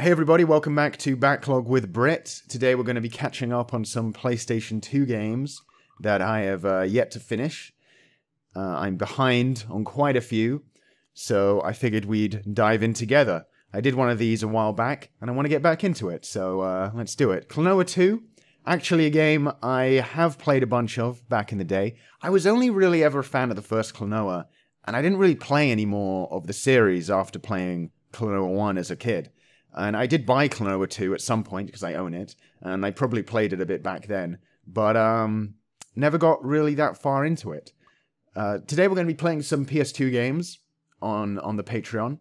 Hey everybody, welcome back to Backlog with Brit. Today we're going to be catching up on some PlayStation 2 games that I have yet to finish. I'm behind on quite a few, so I figured we'd dive in together. I did one of these a while back, and I want to get back into it, so let's do it. Klonoa 2, actually a game I have played a bunch of back in the day. I was only really ever a fan of the first Klonoa, and I didn't really play any more of the series after playing Klonoa 1 as a kid. And I did buy Klonoa 2 at some point, because I own it, and I probably played it a bit back then, but never got really that far into it. Today we're going to be playing some PS2 games on the Patreon,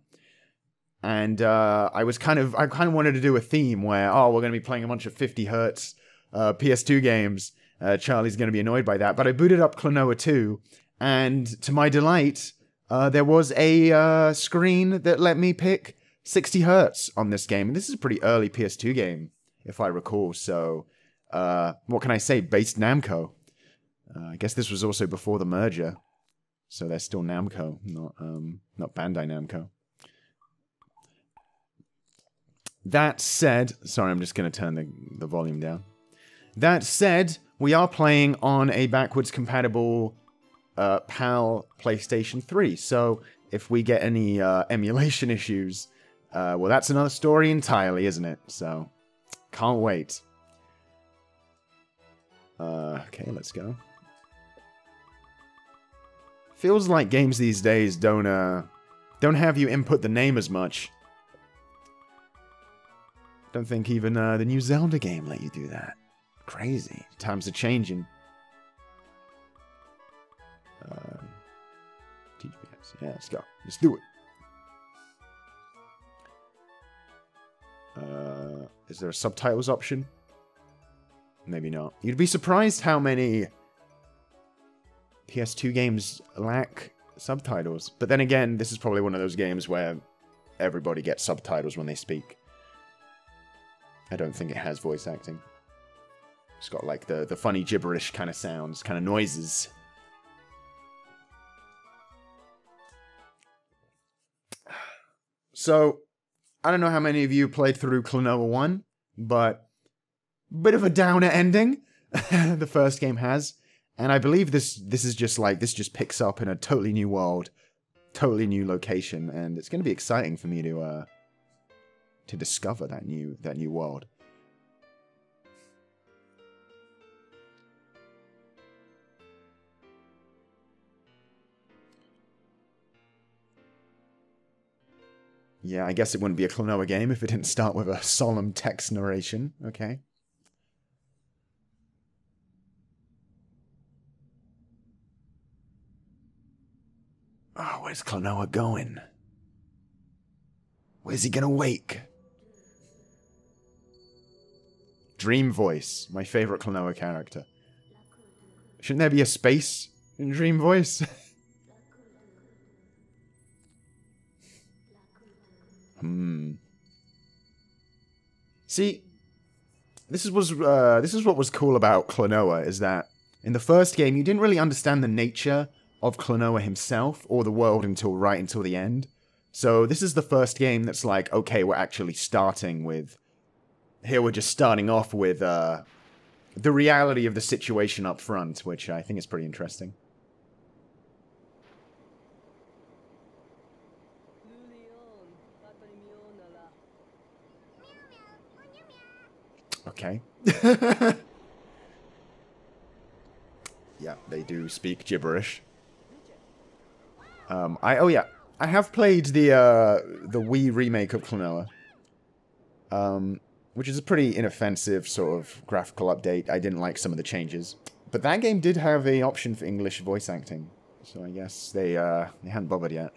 and I kind of wanted to do a theme where, we're going to be playing a bunch of 50 hertz PS2 games. Charlie's going to be annoyed by that, but I booted up Klonoa 2, and to my delight, there was a screen that let me pick 60 hertz on this game. And this is a pretty early PS2 game, if I recall. So, what can I say? Based Namco. I guess this was also before the merger. So they're still Namco, not Bandai Namco. That said, sorry, I'm just going to turn the volume down. That said, we are playing on a backwards compatible PAL PlayStation 3. So if we get any emulation issues, well, that's another story entirely, isn't it? So, can't wait. Okay, let's go. Feels like games these days don't have you input the name as much. Don't think even the new Zelda game let you do that. Crazy. Times are changing. TGPS. Yeah, let's go. Let's do it. Is there a subtitles option? Maybe not. You'd be surprised how many PS2 games lack subtitles. But then again, this is probably one of those games where everybody gets subtitles when they speak. I don't think it has voice acting. It's got like the funny gibberish kind of sounds, kind of noises. So, I don't know how many of you played through Klonoa 1, but bit of a downer ending the first game has. And I believe this is just like, this just picks up in a totally new world, totally new location, and it's going to be exciting for me to discover that new world. Yeah, I guess it wouldn't be a Klonoa game if it didn't start with a solemn text narration. Okay. Oh, where's Klonoa going? Where's he gonna wake? Dream Voice, my favorite Klonoa character. Shouldn't there be a space in Dream Voice? See, this is what was cool about Klonoa, is that in the first game you didn't really understand the nature of Klonoa himself or the world until the end. So this is the first game that's like, okay, we're actually starting with... Here we're just starting off with the reality of the situation up front, which I think is pretty interesting. Okay. Yeah, they do speak gibberish. I have played the Wii remake of Klonoa, which is a pretty inoffensive sort of graphical update. I didn't like some of the changes, but that game did have an option for English voice acting, so I guess they hadn't bothered yet.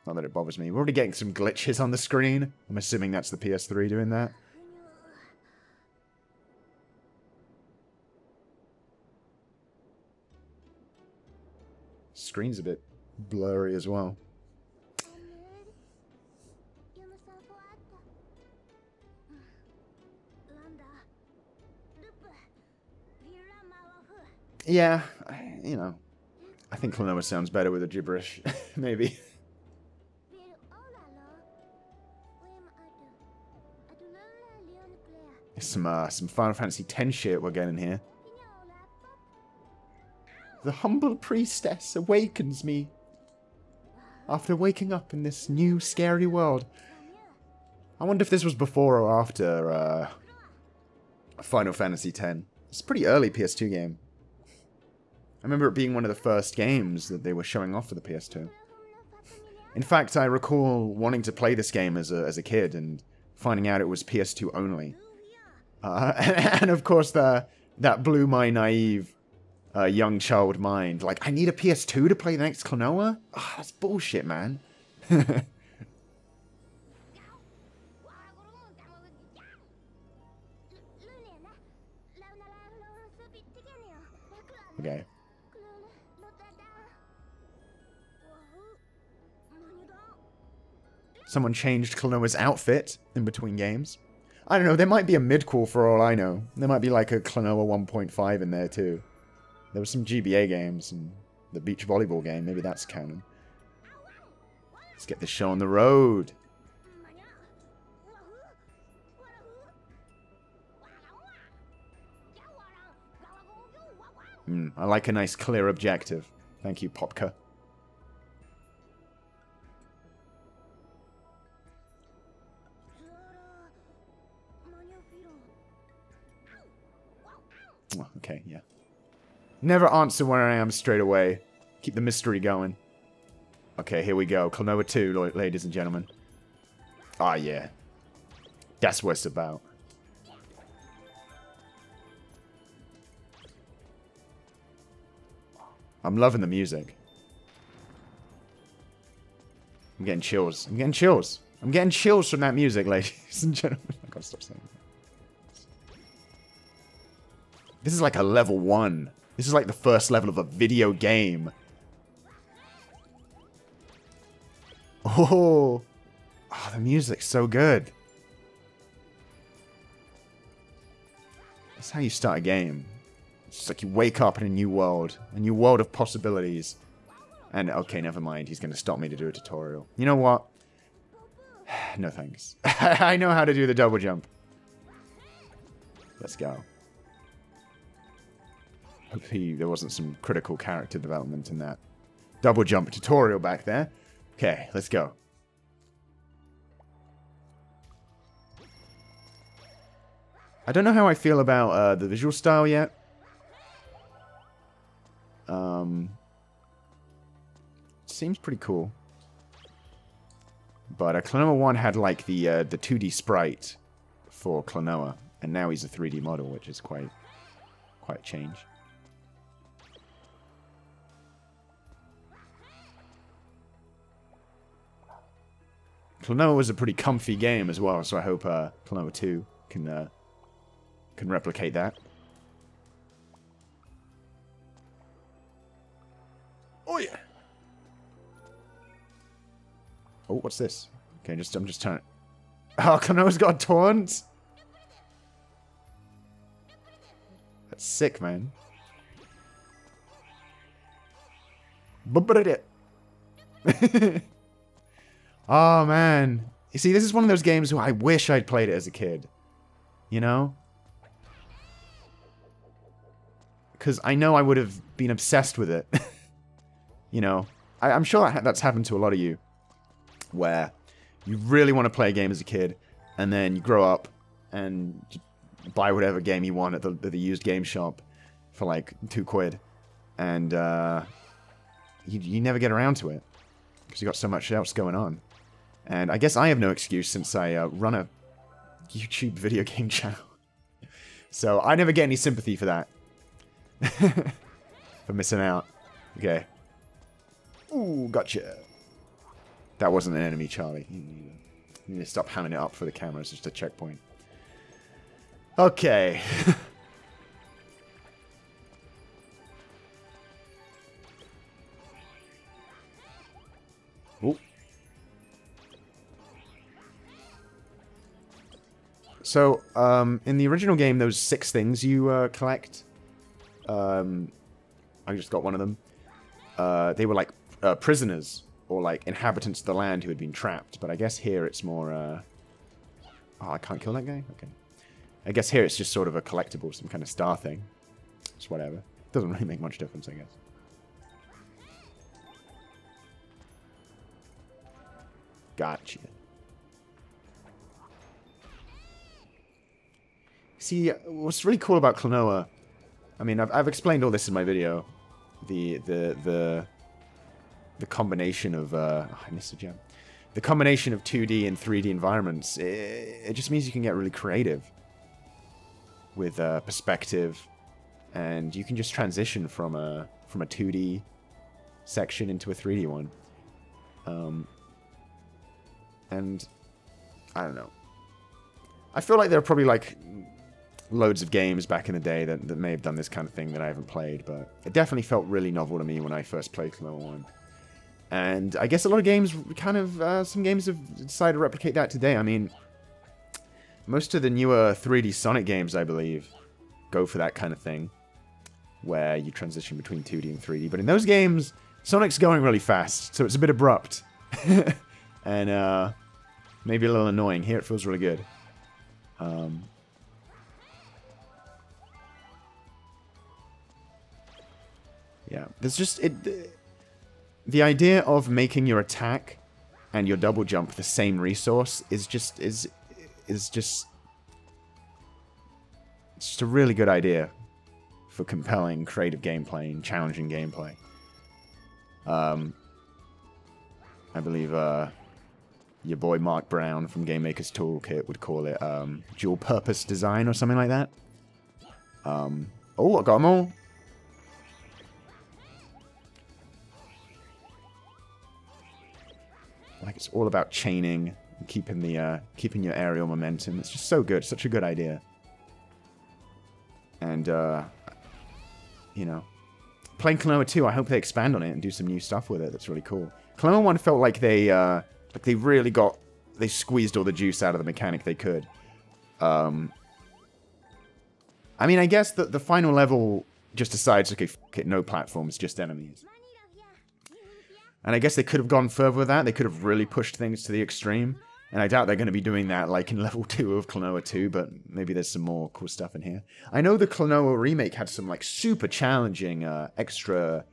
Not that it bothers me. We're already getting some glitches on the screen. I'm assuming that's the PS3 doing that. Screen's a bit blurry as well. Yeah, you know, I think Klonoa sounds better with a gibberish, maybe. Some Final Fantasy X shit we're getting here. The humble priestess awakens me after waking up in this new scary world. I wonder if this was before or after Final Fantasy X. It's a pretty early PS2 game. I remember it being one of the first games that they were showing off for the PS2. In fact, I recall wanting to play this game as a kid and finding out it was PS2 only. And of course, that blew my naive young child mind. Like, I need a PS2 to play the next Klonoa? Oh, that's bullshit, man. Okay. Someone changed Klonoa's outfit in between games. I don't know, there might be a mid-call for all I know. There might be like a Klonoa 1.5 in there too. There were some GBA games and the beach volleyball game. Maybe that's canon. Let's get this show on the road. I like a nice clear objective. Thank you, Popka. Oh, okay, yeah. Never answer where I am straight away. Keep the mystery going. Okay, here we go. Klonoa 2, ladies and gentlemen. Ah, yeah. That's what it's about. I'm loving the music. I'm getting chills. I'm getting chills. I'm getting chills from that music, ladies and gentlemen. I gotta stop saying that. This is like a level 1. This is like the first level of a video game. Oh, the music's so good. That's how you start a game. It's just like you wake up in a new world of possibilities. And, okay, never mind. He's going to stop me to do a tutorial. You know what? No thanks. I know how to do the double jump. Let's go. Hopefully there wasn't some critical character development in that double jump tutorial back there. Okay, let's go. I don't know how I feel about the visual style yet. Seems pretty cool. But Klonoa 1 had like the 2D sprite for Klonoa, and now he's a 3D model, which is quite a change. Klonoa was a pretty comfy game as well, so I hope Klonoa 2 can replicate that. Oh yeah. Oh, what's this? Okay, I'm just trying to... Oh, Klonoa's got taunt? That's sick, man. Oh, man. You see, this is one of those games where I wish I'd played it as a kid. You know? Because I know I would have been obsessed with it. You know? I'm sure that's happened to a lot of you. Where you really want to play a game as a kid, and then you grow up and you buy whatever game you want at the used game shop for like £2, and you never get around to it because you got so much else going on. And I guess I have no excuse since I run a YouTube video game channel, so I never get any sympathy for that. For missing out. Okay. Ooh, gotcha. That wasn't an enemy, Charlie. You need to stop hamming it up for the camera. It's just a checkpoint. Okay. Ooh. So, in the original game, those 6 things you collect, I just got one of them. They were like prisoners or like inhabitants of the land who had been trapped. But I guess here it's more... oh, I can't kill that guy? Okay. I guess here it's just sort of a collectible, some kind of star thing. It's whatever. Doesn't really make much difference, I guess. Gotcha. See, what's really cool about Klonoa, I mean, I've explained all this in my video. The combination of I missed a gem. The combination of 2D and 3D environments, it just means you can get really creative with perspective, and you can just transition from a 2D section into a 3D one. And I don't know. I feel like there are probably like loads of games back in the day that may have done this kind of thing that I haven't played, but it definitely felt really novel to me when I first played Klonoa 1. And I guess a lot of games kind of, some games have decided to replicate that today. I mean, most of the newer 3D Sonic games, I believe, go for that kind of thing, where you transition between 2D and 3D. But in those games, Sonic's going really fast, so it's a bit abrupt. And maybe a little annoying. Here it feels really good. Yeah, there's just... The idea of making your attack and your double jump the same resource is just it's just a really good idea for compelling, creative gameplay and challenging gameplay. I believe your boy Mark Brown from Game Maker's Toolkit would call it dual purpose design or something like that. Oh, I got them all. Like, it's all about chaining and keeping your aerial momentum. It's just so good, such a good idea. And you know, playing Klonoa 2, I hope they expand on it and do some new stuff with it. That's really cool. Klonoa 1 felt like they really squeezed all the juice out of the mechanic they could. I mean, I guess the final level just decides, okay, f it, no platforms, just enemies. And I guess they could have gone further with that. They could have really pushed things to the extreme. And I doubt they're going to be doing that like in level 2 of Klonoa 2, but maybe there's some more cool stuff in here. I know the Klonoa remake had some like super challenging extra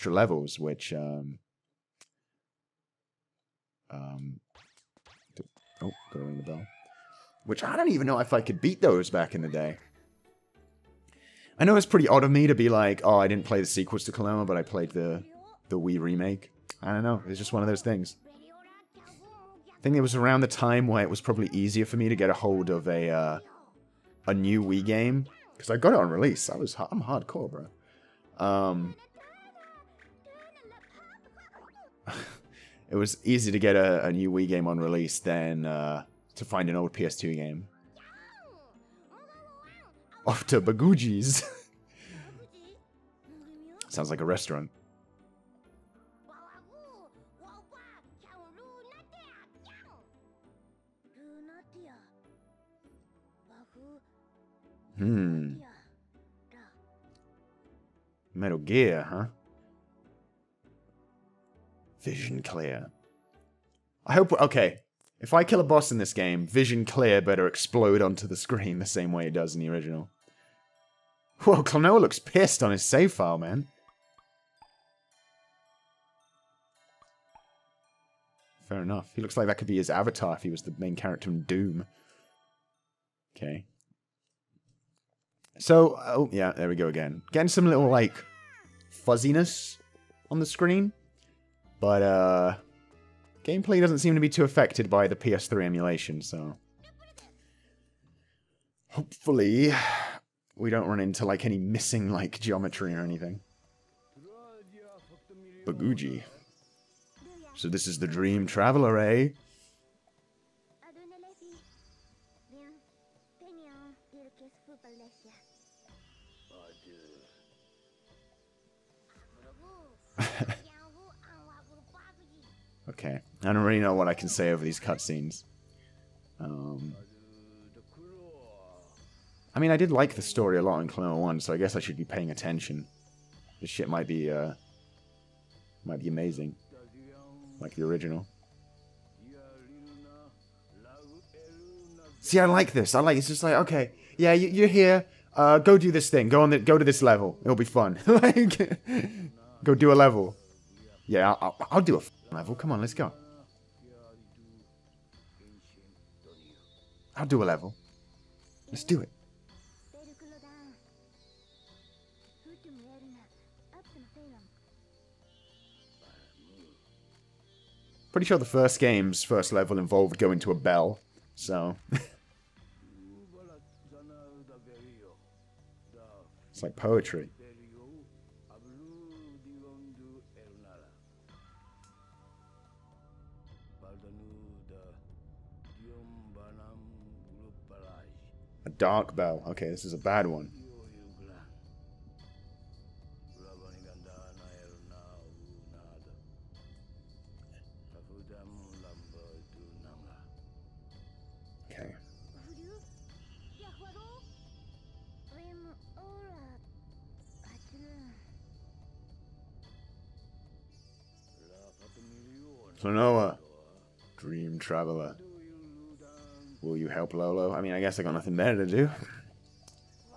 levels, which oh, gotta ring the bell. Which I don't even know if I could beat those back in the day. I know it's pretty odd of me to be like, oh, I didn't play the sequels to Klonoa, but I played the Wii remake. I don't know. It's just one of those things. I think it was around the time where it was probably easier for me to get a hold of a new Wii game, because I got it on release. I'm hardcore, bro. It was easy to get a new Wii game on release than to find an old PS2 game. Off to Baguji's. Sounds like a restaurant. Metal Gear, huh? Vision clear. I hope... Okay. If I kill a boss in this game, vision clear better explode onto the screen the same way it does in the original. Whoa, Klonoa looks pissed on his save file, man. Fair enough. He looks like that could be his avatar if he was the main character in Doom. Okay. So, oh, yeah, there we go again. Getting some little, like, fuzziness on the screen. But, gameplay doesn't seem to be too affected by the PS3 emulation, so... Hopefully, we don't run into, like, any missing, like, geometry or anything. Baguji. So this is the Dream Traveler, eh? Okay, I don't really know what I can say over these cutscenes. I mean, I did like the story a lot in Klonoa 1, so I guess I should be paying attention. This shit might be amazing. Like the original. See, I like this. It's just like, okay, yeah, you're here. Go do this thing. Go to this level. It'll be fun. Like, go do a level. Yeah, I'll do a level. Come on, let's go. I'll do a level. Let's do it. Pretty sure the first level involved going to a bell, so... It's like poetry. A dark bell. Okay, this is a bad one. Okay. Klonoa, dream traveler. Will you help Lolo? I mean, I guess I got nothing better to do.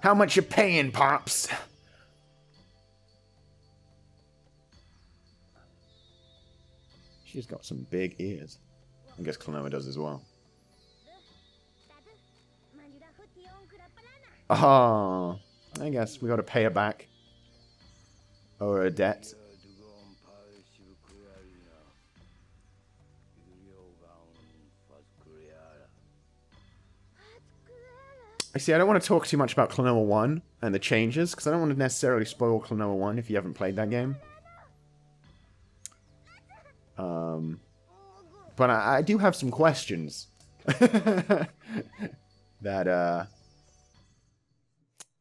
How much you paying, Pops? She's got some big ears. I guess Klonoa does as well. Oh, I guess we got to pay her back. Or a debt. I see, I don't want to talk too much about Klonoa 1 and the changes, because I don't want to necessarily spoil Klonoa 1 if you haven't played that game. But I do have some questions that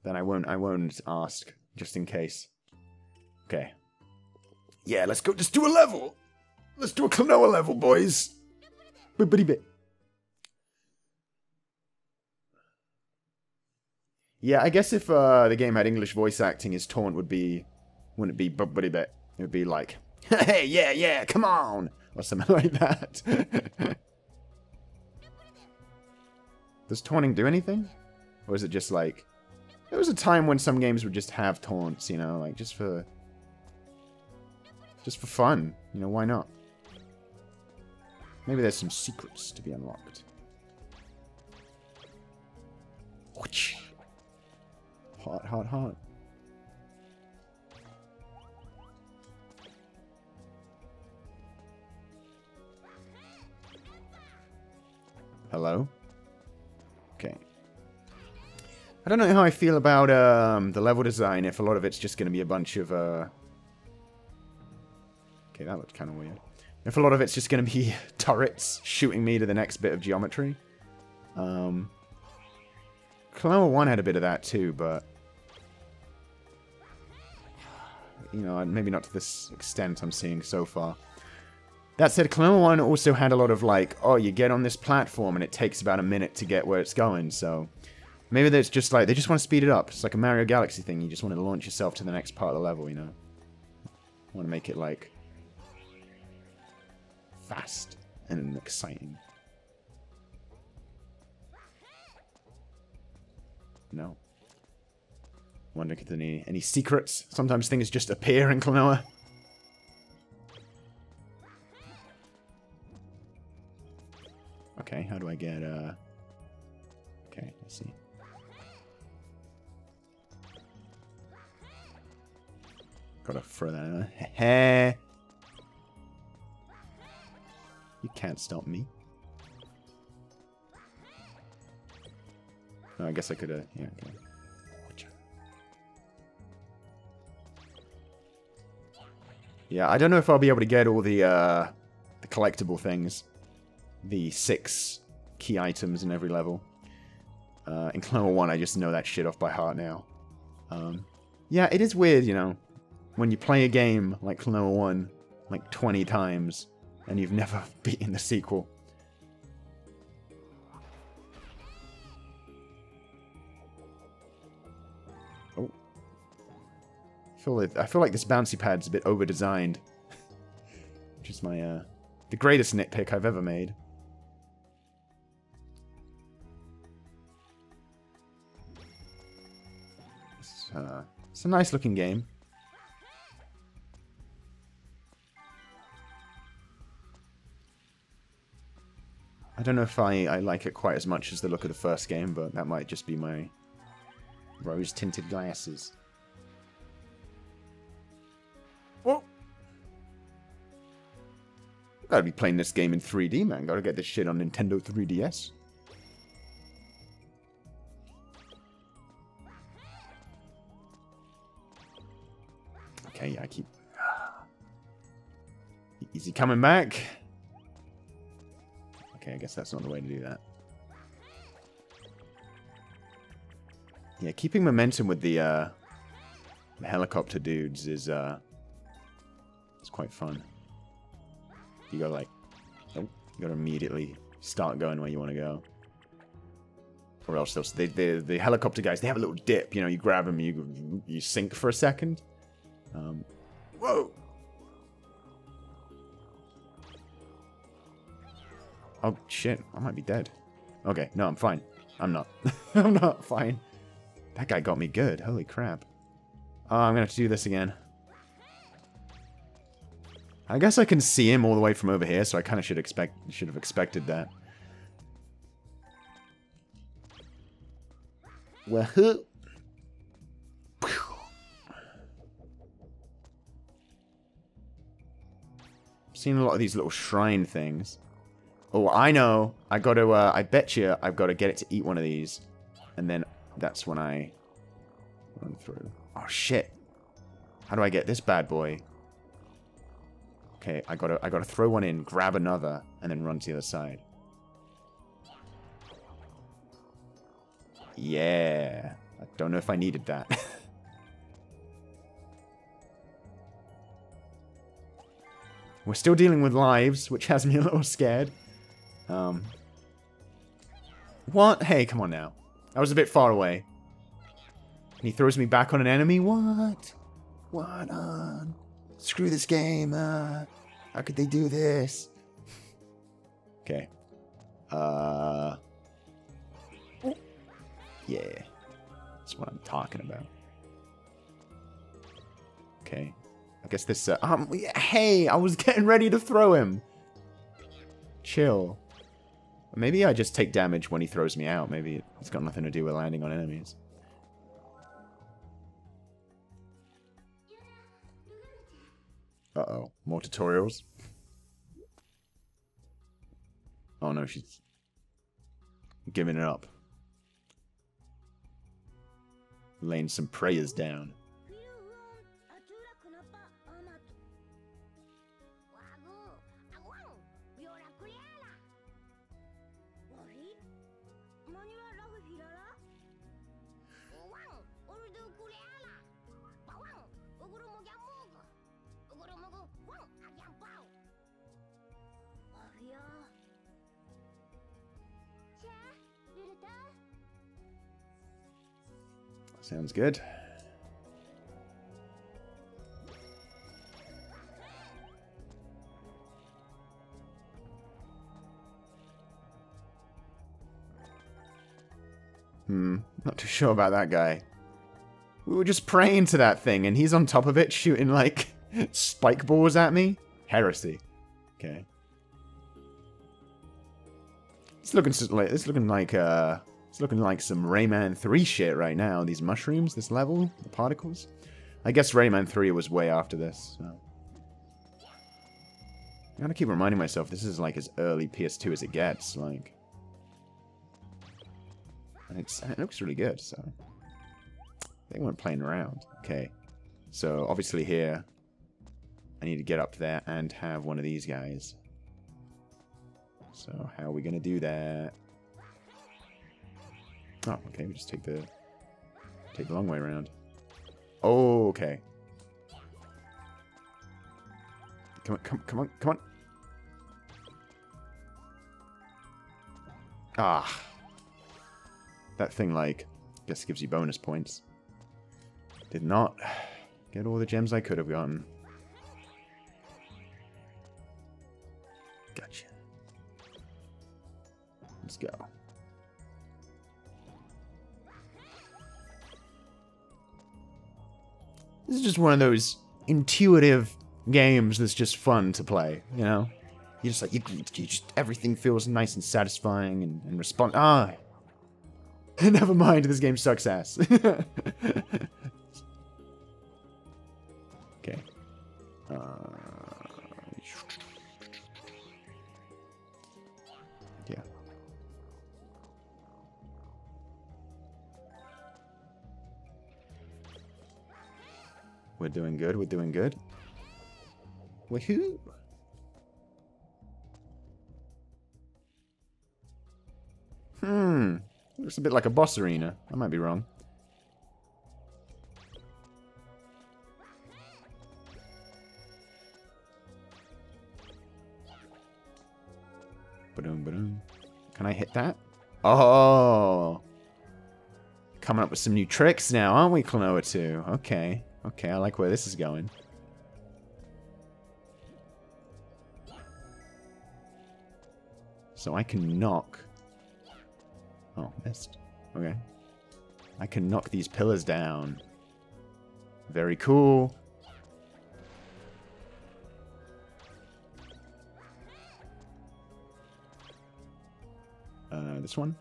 I won't ask, just in case. Okay. Yeah, let's go, just do a level! Let's do a Klonoa level, boys! Bibbidi-bit. Yeah, I guess if the game had English voice acting, his taunt wouldn't it be bibbidi-bit? It would be like, hey, yeah, come on! Or something like that. Does taunting do anything? Or is it just like... There was a time when some games would just have taunts, you know, like just for fun. You know, why not? Maybe there's some secrets to be unlocked. Hot. Hello? Okay. I don't know how I feel about the level design, if a lot of it's just going to be a bunch of... Okay, that looked kind of weird. If a lot of it's just going to be turrets shooting me to the next bit of geometry. Klonoa 1 had a bit of that too, but... You know, maybe not to this extent I'm seeing so far. That said, Klonoa 1 also had a lot of like, oh, you get on this platform and it takes about a minute to get where it's going, so... Maybe that's just like, they just want to speed it up. It's like a Mario Galaxy thing, you just want to launch yourself to the next part of the level, you know? Want to make it like... fast and exciting. No. Wondering if there's any secrets. Sometimes things just appear in Klonoa. Okay, how do I get, Okay, let's see. Gotta throw that in there. You can't stop me. Oh, I guess I could, yeah, okay. Yeah, I don't know if I'll be able to get all the collectible things. The 6 key items in every level. In Klonoa 1, I just know that shit off by heart now. Yeah, it is weird, you know, when you play a game like Klonoa 1, like 20 times, and you've never beaten the sequel. Oh. I feel like this bouncy pad's a bit over-designed. Which is my, the greatest nitpick I've ever made. It's a nice-looking game. I don't know if I like it quite as much as the look of the first game, but that might just be my rose-tinted glasses. Whoa! Gotta be playing this game in 3D, man. Gotta get this shit on Nintendo 3DS. Okay, yeah, I keep... Is he coming back? Okay, I guess that's not the way to do that. Yeah, keeping momentum with the helicopter dudes is it's quite fun. You gotta like, oh, you gotta immediately start going where you want to go, or else the helicopter guys, they have a little dip. You know, you grab them, you sink for a second. Whoa. Oh, shit. I might be dead. Okay, no, I'm fine. I'm not. I'm not fine. That guy got me good. Holy crap. Oh, I'm gonna have to do this again. I guess I can see him all the way from over here, so I kind of should have expected that. Wahoo! I've seen a lot of these little shrine things. Oh, I know. I gotta, I bet you I've got to get it to eat one of these. And then that's when I run through. Oh, shit. How do I get this bad boy? Okay, I gotta throw one in, grab another, and then run to the other side. Yeah. I don't know if I needed that. We're still dealing with lives, which has me a little scared. What? Hey, come on now. I was a bit far away. And he throws me back on an enemy? What? What on? Screw this game. How could they do this? Okay. Yeah. That's what I'm talking about. Okay. I guess this, hey, I was getting ready to throw him. Chill. Maybe I just take damage when he throws me out. Maybe it's got nothing to do with landing on enemies. Uh-oh. More tutorials? Oh no, she's giving it up. Laying some prayers down. Sounds good. Not too sure about that guy. We were just praying to that thing, and he's on top of it shooting, like, spike balls at me? Heresy. Okay. It's looking like some Rayman 3 shit right now. These mushrooms, this level, the particles. I guess Rayman 3 was way after this. So. I gotta keep reminding myself this is like as early PS2 as it gets. Like, and it looks really good. So they weren't playing around. Okay, so obviously here I need to get up there and have one of these guys. So how are we gonna do that? Oh, okay, we just take the long way around. Oh, okay. Come on. Ah. That thing, like, I guess gives you bonus points. Did not Get all the gems I could have gotten. Gotcha. Let's go. This is just one of those intuitive games that's just fun to play, you know? You just like, you just, everything feels nice and satisfying and respond. Ah! Never mind, this game sucks ass. Okay. Yeah. We're doing good, we're doing good. Woohoo! Looks a bit like a boss arena. I might be wrong. Ba-dum, ba-dum. Can I hit that? Oh! Coming up with some new tricks now, aren't we, Klonoa 2? Okay. Okay, I like where this is going. So I can knock... Oh, missed. Okay. I can knock these pillars down. Very cool. This one?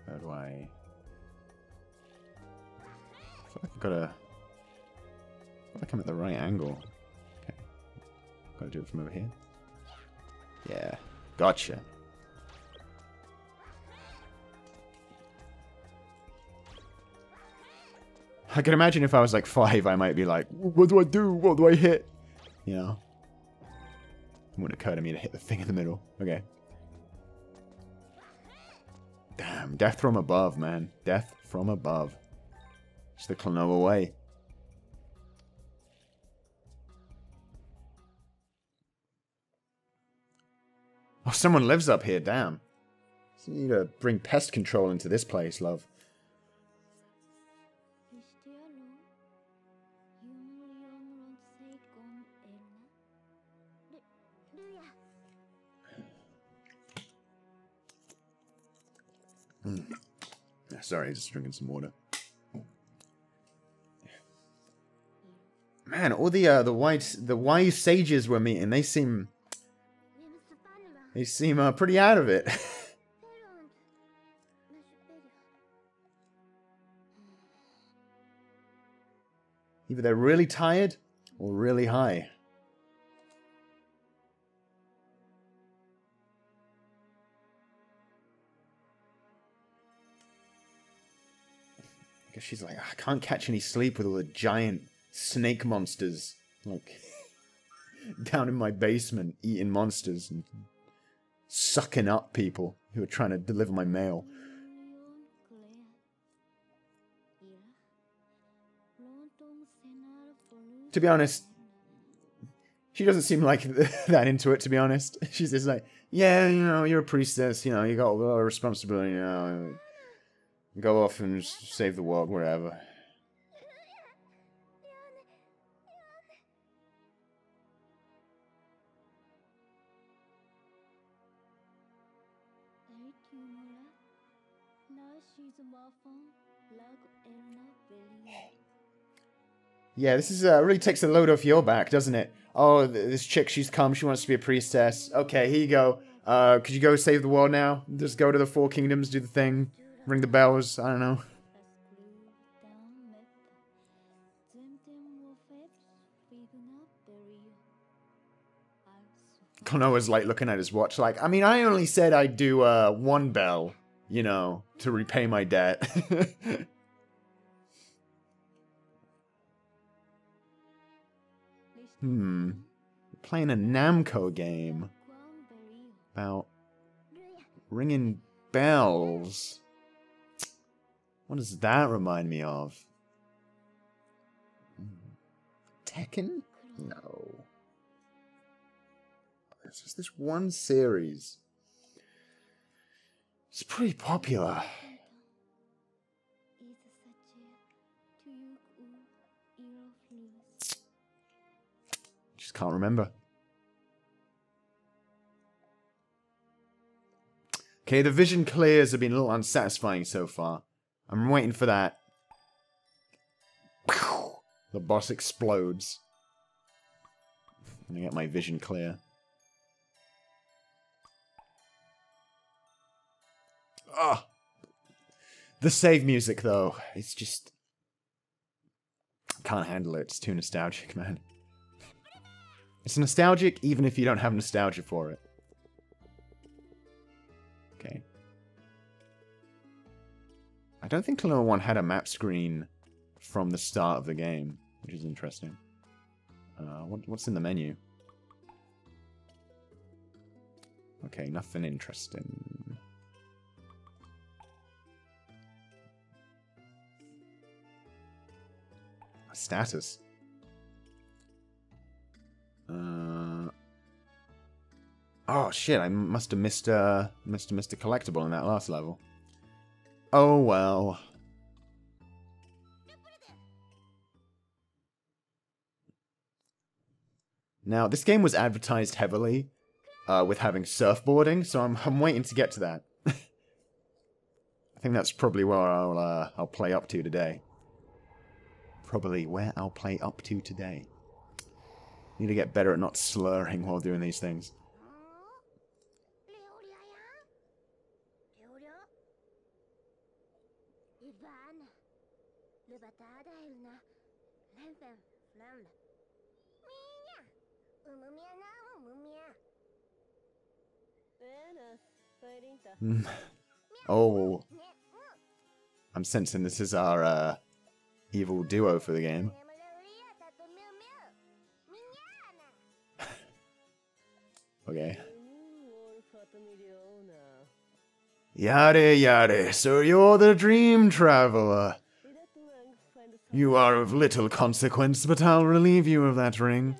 How do I... I feel like I've got to... I feel like I'm at the right angle. Okay. Gotta do it from over here. Yeah. Gotcha. I can imagine if I was like 5, I might be like, what do I do? What do I hit? You know? It wouldn't occur to me to hit the thing in the middle. Okay. Damn, death from above, man. Death from above. It's the Klonoa way. Oh, someone lives up here, damn. So you need to bring pest control into this place, love. Sorry, just drinking some water. Man, all the wise sages we're meeting, they seem pretty out of it. Either they're really tired or really high. I guess she's like, I can't catch any sleep with all the giant snake monsters, like, down in my basement, eating monsters and sucking up people who are trying to deliver my mail. To be honest, she doesn't seem like that into it, to be honest. She's just like, yeah, you know, you're a priestess, you know, you got a lot of responsibility, you know. Go off and save the world, wherever. Yeah, this is really takes the load off your back, doesn't it? Oh, this chick, she's come, she wants to be a priestess. Okay, here you go. Could you go save the world now? Just go to the 4 kingdoms, do the thing. Ring the bells, I don't know. Klonoa's like looking at his watch like, I mean, I only said I'd do 1 bell, you know, to repay my debt. Playing a Namco game about ringing bells. What does that remind me of? Tekken? No. It's just this one series. It's pretty popular. Just can't remember. Okay, the vision clears have been a little unsatisfying so far. I'm waiting for that. The boss explodes. I'm gonna get my vision clear. Ah! The save music, though, it's just... can't handle it. It's too nostalgic, man. It's nostalgic even if you don't have nostalgia for it. Okay. I don't think Klonoa 1 had a map screen from the start of the game, which is interesting. What's in the menu? Okay, nothing interesting. Status. Oh shit! I must have missed a collectible in that last level. Oh well. Now this game was advertised heavily with having surfboarding, so I'm waiting to get to that. I think that's probably where I'll play up to today. Probably where I'll play up to today. Need to get better at not slurring while doing these things. Oh. I'm sensing this is our evil duo for the game. Okay. Yare yare, so you're the dream traveler. You are of little consequence, but I'll relieve you of that ring.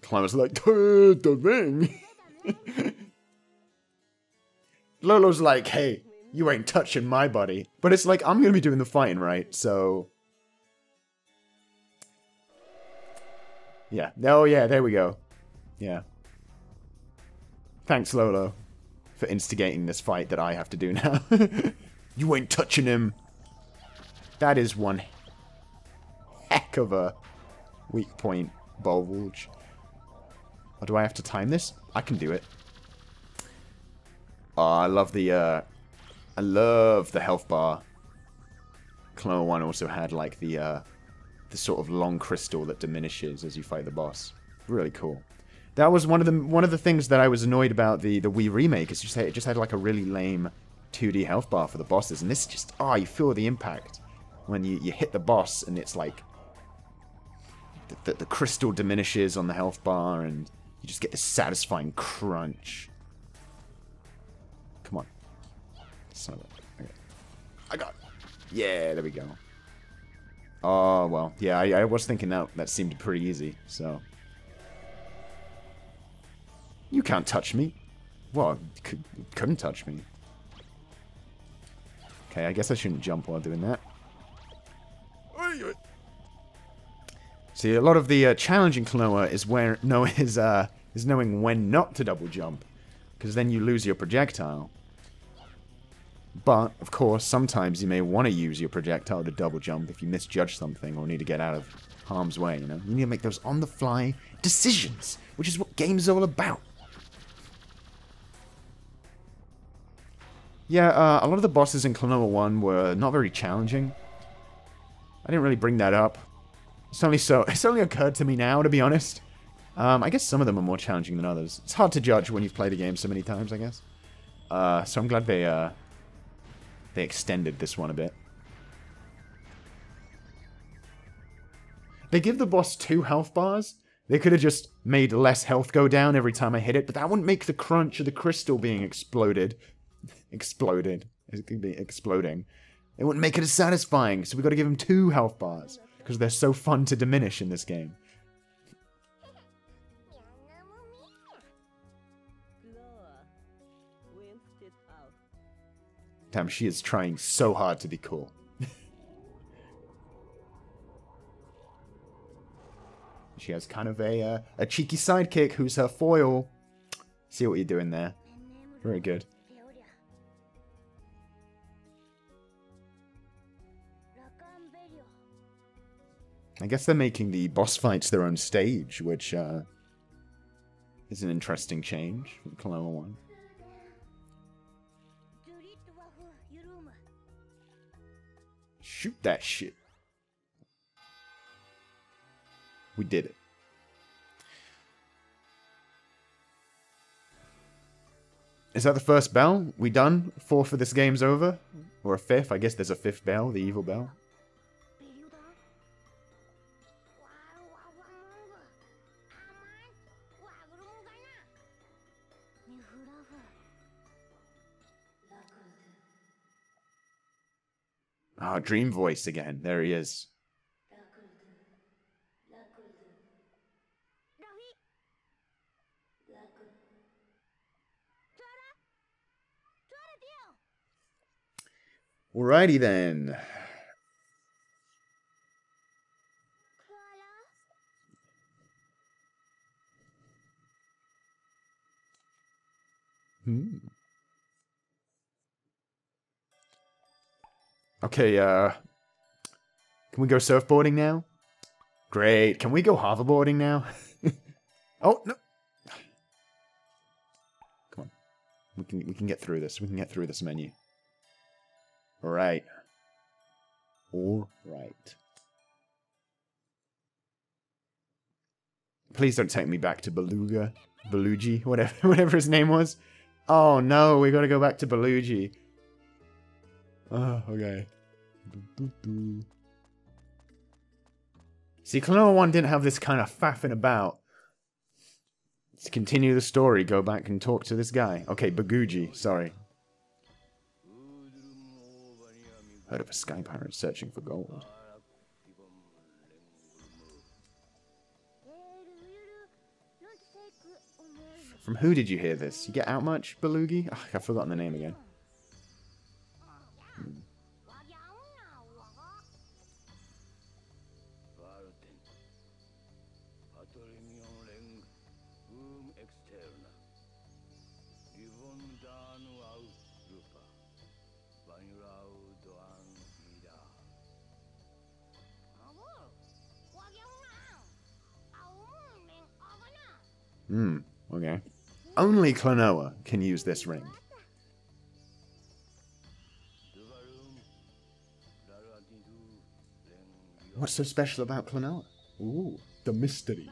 Klonoa's like, the ring? Lolo's like, hey, you ain't touching my body. But it's like, I'm gonna be doing the fighting, right? So... yeah. Oh, yeah, there we go. Yeah. Thanks, Lolo, for instigating this fight that I have to do now. You ain't touching him. That is one heck of a weak point, Bulge. Or do I have to time this? I can do it. Oh, I love the health bar. Klonoa 1 also had like the sort of long crystal that diminishes as you fight the boss. Really cool. That was one of the things that I was annoyed about the Wii remake. Is it just had like a really lame 2D health bar for the bosses, and this just you feel the impact when you hit the boss, and it's like the crystal diminishes on the health bar, and you just get this satisfying crunch. Come on, son of a... okay. I got it. Yeah, there we go. Oh well, yeah, I was thinking that seemed pretty easy, so. You can't touch me. Well, couldn't touch me. Okay, I guess I shouldn't jump while doing that. See, a lot of the challenge in Klonoa is knowing when not to double jump, because then you lose your projectile. But, of course, sometimes you may want to use your projectile to double jump if you misjudge something or need to get out of harm's way, you know? You need to make those on-the-fly decisions, which is what games are all about. Yeah, a lot of the bosses in Klonoa 1 were not very challenging. I didn't really bring that up. It's only occurred to me now, to be honest. I guess some of them are more challenging than others. It's hard to judge when you've played a game so many times, I guess. So I'm glad they extended this one a bit. They give the boss 2 health bars. They could have just made less health go down every time I hit it, but that wouldn't make the crunch of the crystal being exploded. It could be exploding. It wouldn't make it as satisfying, so we got to give him 2 health bars because they're so fun to diminish in this game. Damn, she is trying so hard to be cool. She has kind of a cheeky sidekick who's her foil. See what you're doing there. Very good. I guess they're making the boss fights their own stage, which is an interesting change from Klonoa 1. Shoot that shit. We did it. Is that the first bell? We done? 4th of this game's over? Or a 5th? I guess there's a 5th bell, the evil bell. Oh, Dream Voice again. There he is. Alrighty then. Okay, can we go surfboarding now? Great. Can we go hoverboarding now? Oh, no. Come on. We can get through this. We can get through this menu. Alright. Alright. Please don't take me back to Beluga. Belugi, whatever his name was. Oh no, we gotta go back to Belugi. Oh, okay. See, Klonoa 1 didn't have this kind of faffing about. Let's continue the story, go back and talk to this guy. Okay, Baguji, sorry. Heard of a sky pirate searching for gold. From who did you hear this? You get out much, Belugi? Oh, I've forgotten the name again. Okay. Only Klonoa can use this ring. What's so special about Klonoa? Ooh, the mystery.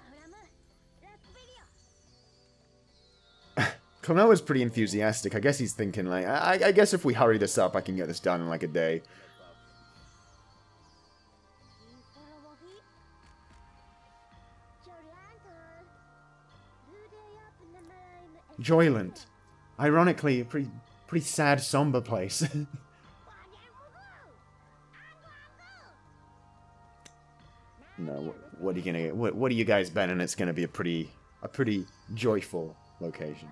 Klonoa's pretty enthusiastic. I guess he's thinking, like, I guess if we hurry this up, I can get this done in, like, a day. Joyland. Ironically, a pretty sad, somber place. No, what are you gonna? What are you guys betting? It's gonna be a pretty joyful location.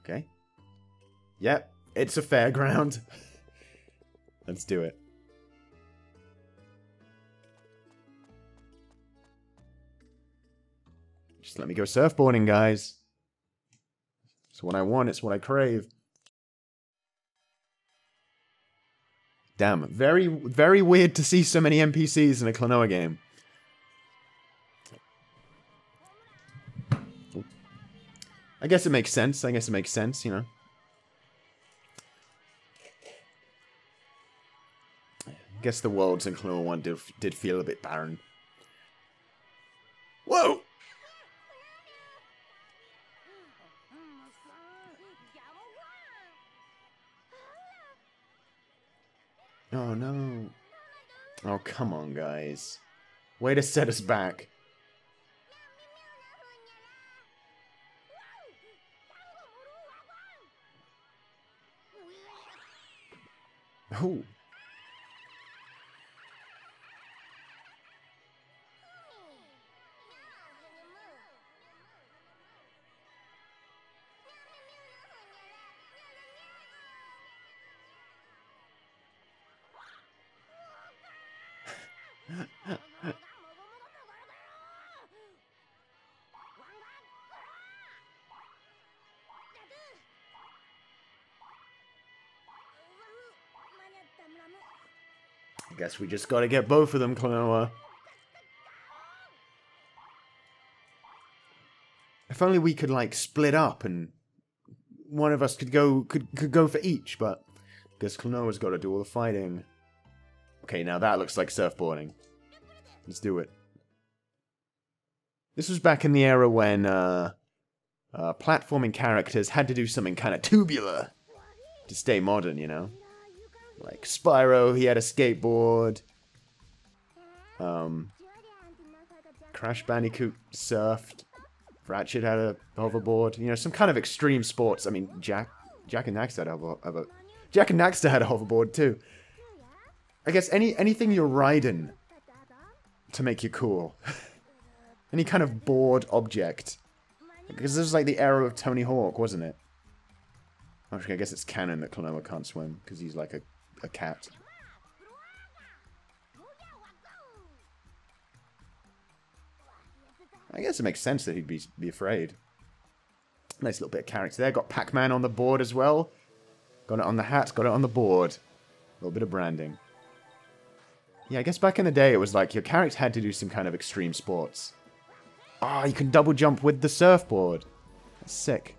Okay. Yep, it's a fairground. Let's do it. Just let me go surfboarding, guys. It's what I want, it's what I crave. Damn, very weird to see so many NPCs in a Klonoa game. I guess it makes sense, you know. I guess the worlds in Klonoa 1 did feel a bit barren. Whoa! Oh no. Oh, come on, guys. Way to set us back. Oh. I guess we just gotta get both of them, Klonoa. If only we could, like, split up and one of us could go for each, but I guess Klonoa's got to do all the fighting. Okay, now that looks like surfboarding. Let's do it. This was back in the era when platforming characters had to do something kind of tubular to stay modern, you know? Like Spyro, he had a skateboard. Crash Bandicoot surfed. Ratchet had a hoverboard. You know, some kind of extreme sports. I mean, Jak and Daxter had a hoverboard too. I guess anything you're riding to make you cool. Any kind of board object. Because this was like the era of Tony Hawk, wasn't it? Actually, I guess it's canon that Klonoa can't swim because he's like a cat. I guess it makes sense that he'd be afraid. Nice little bit of character there. Got Pac-Man on the board as well. Got it on the hat, got it on the board. A little bit of branding. Yeah, I guess back in the day it was like your character had to do some kind of extreme sports. Ah, you can double jump with the surfboard. That's sick.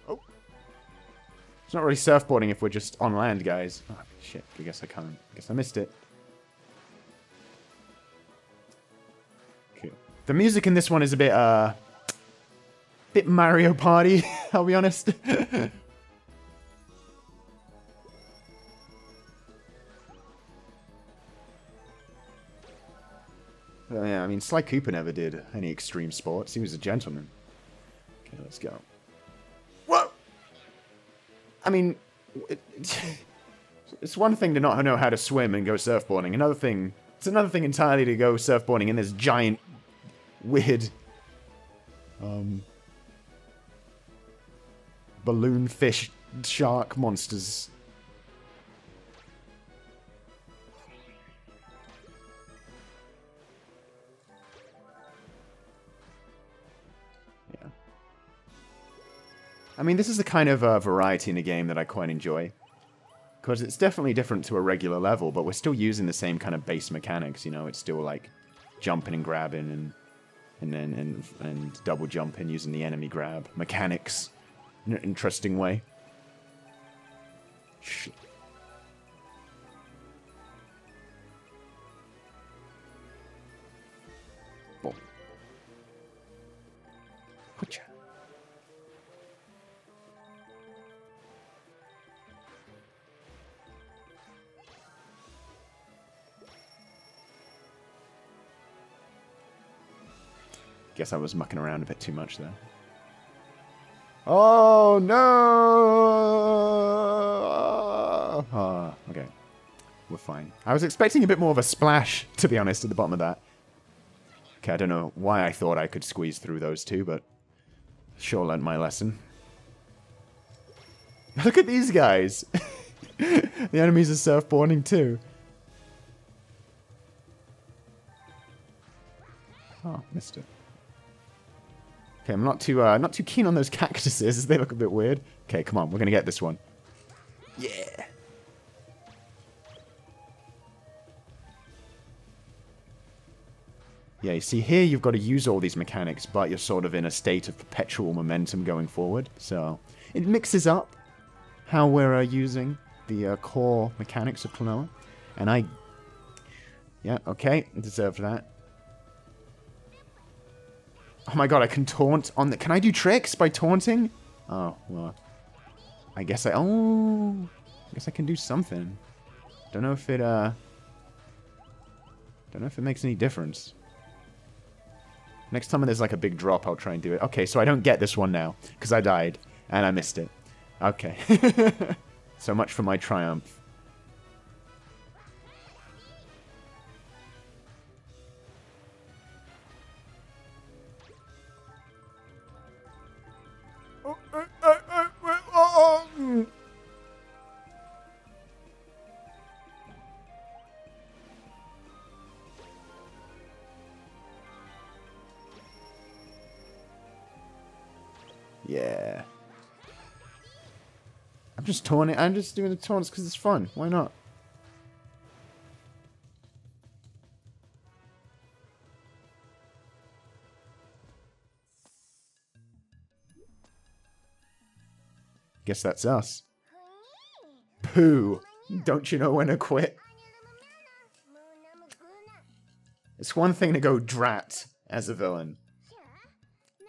Oh. It's not really surfboarding if we're just on land, guys. Oh, shit. I guess I can't. I guess I missed it. Okay. The music in this one is a bit Mario Party, I'll be honest. Oh, yeah, I mean, Sly Cooper never did any extreme sports. He was a gentleman. Okay, let's go. Whoa! I mean, it's one thing to not know how to swim and go surfboarding. It's another thing entirely to go surfboarding in this giant, weird, balloon fish shark monsters. Yeah. I mean, this is the kind of variety in the game that I quite enjoy. Because it's definitely different to a regular level, but we're still using the same kind of base mechanics, you know? It's still like jumping and grabbing and double jumping using the enemy grab mechanics in an interesting way. Shit. Oh. Whatcha? Guess I was mucking around a bit too much there. Oh, no! Oh, okay. We're fine. I was expecting a bit more of a splash, to be honest, at the bottom of that. Okay, I don't know why I thought I could squeeze through those two, but sure learned my lesson. Look at these guys! The enemies are surfboarding too. Oh, missed it. Okay, I'm not too keen on those cactuses. They look a bit weird. Okay, come on, we're gonna get this one. Yeah. Yeah, you see here you've got to use all these mechanics, but you're sort of in a state of perpetual momentum going forward. So it mixes up how we're using the core mechanics of Klonoa. And yeah, okay, I deserved that. Oh my god, I can taunt on the... Can I do tricks by taunting? Oh, well. I guess I can do something. Don't know if it makes any difference. Next time there's like a big drop, I'll try and do it. Okay, so I don't get this one now, because I died, and I missed it. Okay. So much for my triumph. Yeah. I'm just taunting. I'm just doing the taunts because it's fun. Why not? Guess that's us. Pooh. Don't you know when to quit? It's one thing to go drat as a villain.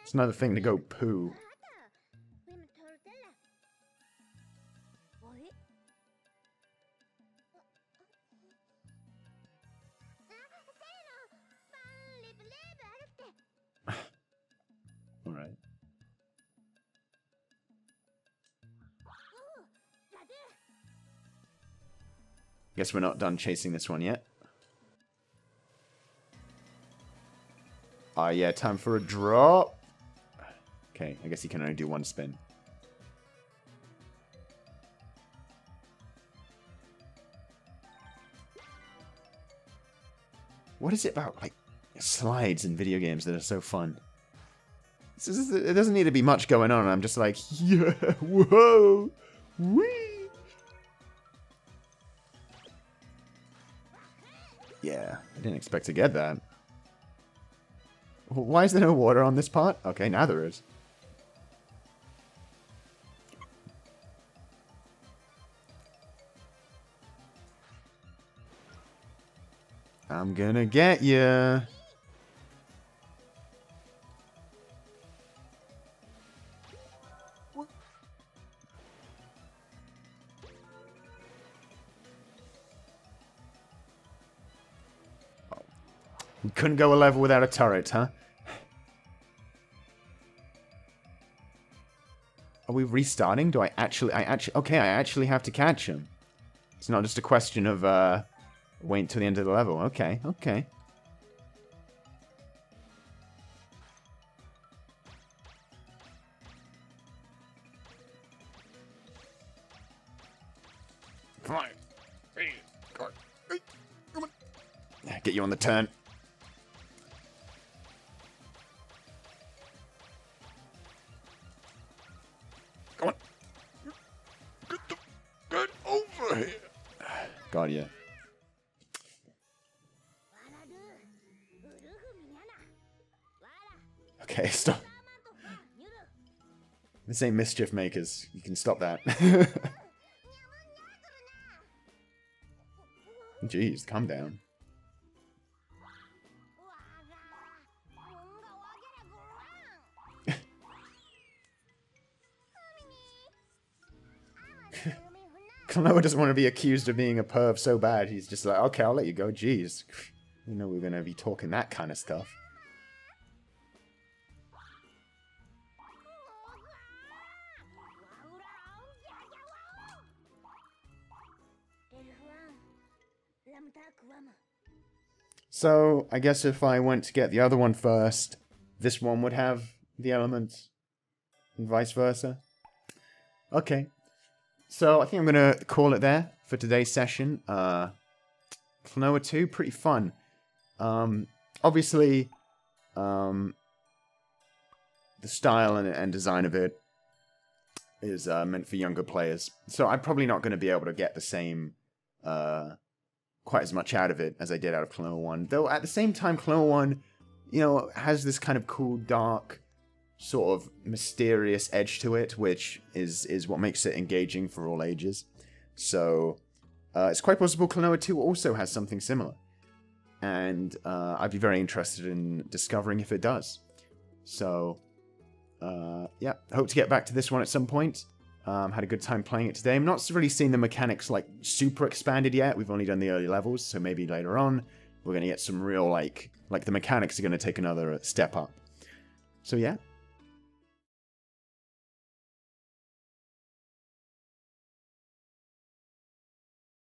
It's another thing to go poo. Alright. Guess we're not done chasing this one yet. Yeah, time for a drop. Okay, I guess he can only do one spin. What is it about, like, slides in video games that are so fun? It doesn't need to be much going on. I'm just like, yeah, whoa, wee. Yeah, I didn't expect to get that. Why is there no water on this part? Okay, now there is. I'm gonna get ya. We couldn't go a level without a turret, huh? Are we restarting? Do I actually okay, I actually have to catch him. It's not just a question of, wait till the end of the level. Okay, okay. Come on. Come on. Get you on the turn. Come on. Get over here. Got ya. Okay, stop. This ain't Mischief Makers. You can stop that. Jeez, calm down. Klonoa doesn't want to be accused of being a perv so bad. He's just like, okay, I'll let you go. Jeez. You know we're going to be talking that kind of stuff. So, I guess if I went to get the other one first, this one would have the elements, and vice versa. Okay. So, I think I'm going to call it there for today's session. Klonoa 2, pretty fun. Obviously, the style and design of it is meant for younger players. So, I'm probably not going to be able to get the same... quite as much out of it as I did out of Klonoa 1. Though at the same time, Klonoa 1, you know, has this kind of cool, dark, sort of mysterious edge to it, which is what makes it engaging for all ages. So, it's quite possible Klonoa 2 also has something similar. And I'd be very interested in discovering if it does. So, yeah, hope to get back to this one at some point. Had a good time playing it today. I'm not really seeing the mechanics like super expanded yet. We've only done the early levels, so maybe later on we're going to get some real like the mechanics are going to take another step up. So yeah,